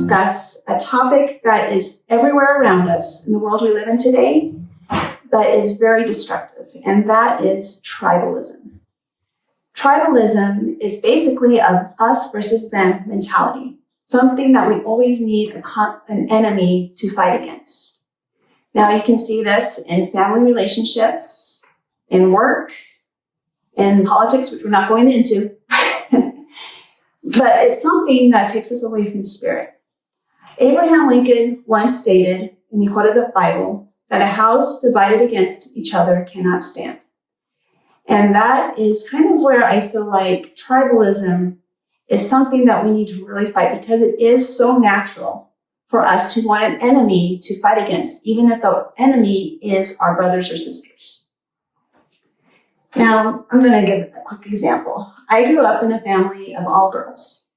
discuss a topic that is everywhere around us in the world we live in today, but is very destructive, and that is tribalism. Tribalism is basically a us versus them mentality, something that we always need an enemy to fight against. Now, you can see this in family relationships, in work, in politics, which we're not going into. But it's something that takes us away from the spirit. Abraham Lincoln once stated, and he quoted the Bible, that a house divided against each other cannot stand. And that is kind of where I feel like tribalism is something that we need to really fight, because it is so natural for us to want an enemy to fight against, even if the enemy is our brothers or sisters. Now, I'm going to give a quick example. I grew up in a family of all girls.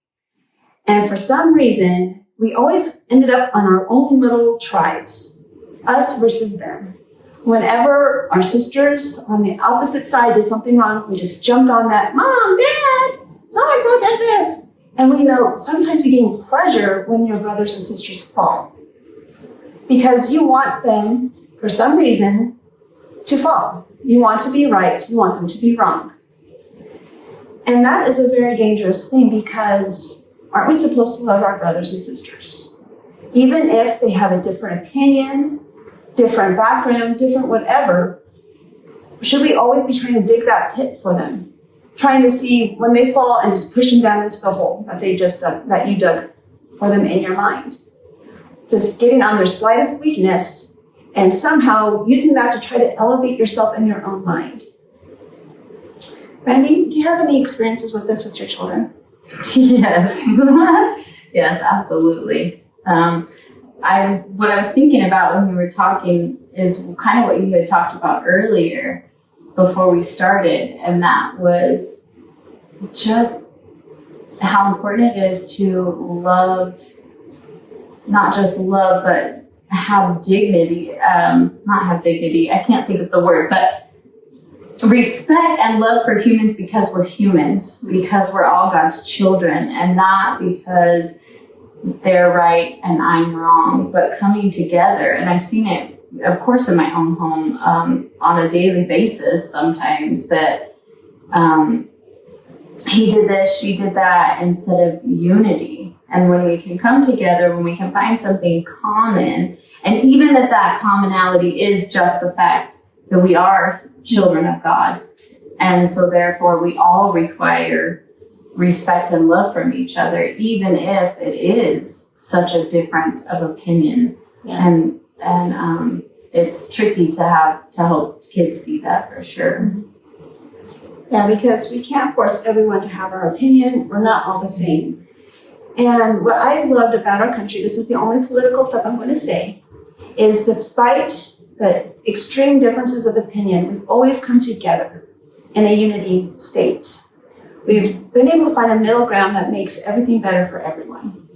And for some reason, we always ended up on our own little tribes, us versus them. Whenever our sisters on the opposite side did something wrong, we just jumped on that, Mom, Dad, so-and-so did this. And we know sometimes you gain pleasure when your brothers and sisters fall, because you want them, for some reason, to fall. You want to be right. You want them to be wrong. And that is a very dangerous thing, because aren't we supposed to love our brothers and sisters? Even if they have a different opinion, different background, different whatever, should we always be trying to dig that pit for them? Trying to see when they fall and just push them down into the hole that you dug for them in your mind. Just getting on their slightest weakness and somehow using that to try to elevate yourself in your own mind. Randy, do you have any experiences with this with your children? Yes. Yes, absolutely. What I was thinking about when we were talking is kind of what you had talked about earlier before we started, and that was just how important it is to love, not just love, but have dignity, not have dignity, I can't think of the word, but respect and love for humans, because we're humans, because we're all God's children, and not because they're right and I'm wrong, but coming together. And I've seen it, of course, in my own home on a daily basis sometimes, that he did this, she did that, instead of unity. And when we can come together, when we can find something common, and even that commonality is just the fact that we are children of God. And so therefore we all require respect and love from each other, even if it is such a difference of opinion. Yeah. And it's tricky to help kids see that, for sure. Yeah, because we can't force everyone to have our opinion. We're not all the same. And what I've loved about our country, this is the only political stuff I'm going to say, is despite the extreme differences of opinion, we've always come together in a unity state. We've been able to find a middle ground that makes everything better for everyone.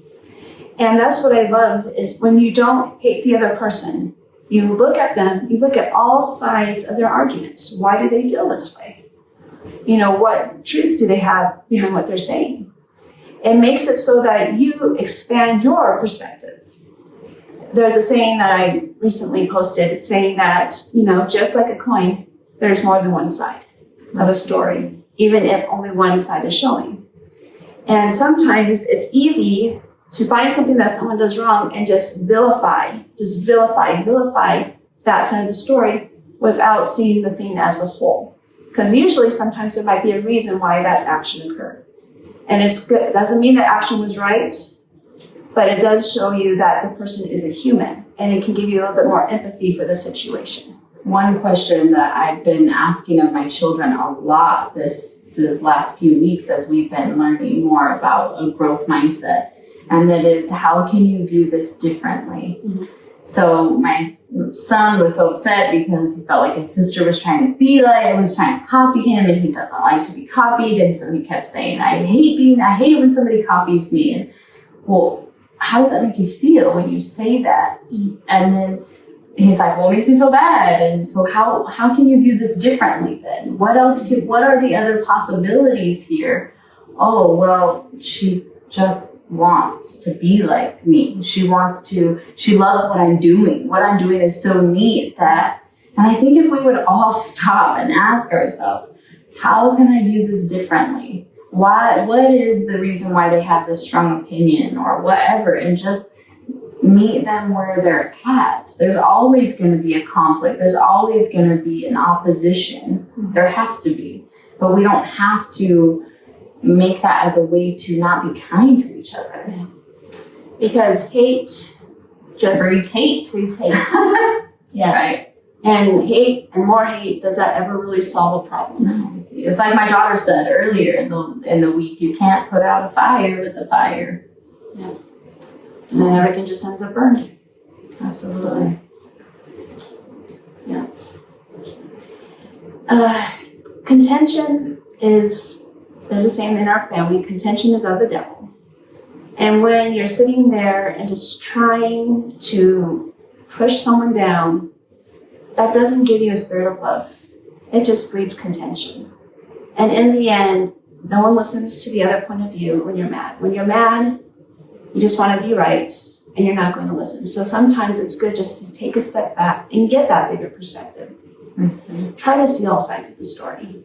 And that's what I love, is when you don't hate the other person, you look at them, you look at all sides of their arguments. Why do they feel this way? You know, what truth do they have behind what they're saying? It makes it so that you expand your perspective. There's a saying that I recently posted saying that, you know, just like a coin, there's more than one side of a story, even if only one side is showing. And sometimes it's easy to find something that someone does wrong and just vilify that side of the story without seeing the thing as a whole. Because usually sometimes there might be a reason why that action occurred. And it's good. It doesn't mean the action was right, but it does show you that the person is a human, and it can give you a little bit more empathy for the situation. One question that I've been asking of my children a lot the last few weeks, as we've been learning more about a growth mindset, and that is, how can you view this differently? Mm-hmm. So my son was so upset because he felt like his sister was trying to copy him, and he doesn't like to be copied. And so he kept saying, I hate it when somebody copies me. And well, how does that make you feel when you say that? Mm-hmm. And then he's like, well, it makes me feel bad. And so how can you view this differently then? What are the other possibilities here? Oh, well, she just wants to be like me. She loves what I'm doing. What I'm doing is so neat and I think if we would all stop and ask ourselves, how can I view this differently? What is the reason why they have this strong opinion or whatever, and just meet them where they're at. There's always going to be a conflict. There's always going to be an opposition. There has to be. But we don't have to make that as a way to not be kind to each other. Yeah. Because hate just breeds hate. Breeds hate. Yes. Right. And hate and more hate, does that ever really solve a problem? No. It's like my daughter said earlier in the week, you can't put out a fire with a fire. Yeah. And then everything just ends up burning. Absolutely. Yeah. Contention is, there's a saying in our family, contention is of the devil. And when you're sitting there and just trying to push someone down, that doesn't give you a spirit of love. It just breeds contention. And in the end, no one listens to the other point of view when you're mad. When you're mad, you just want to be right, and you're not going to listen. So sometimes it's good just to take a step back and get that bigger perspective. Mm-hmm. Try to see all sides of the story.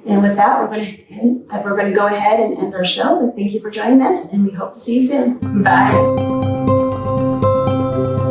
And with that, we're going to go ahead and end our show. And thank you for joining us, and we hope to see you soon. Bye.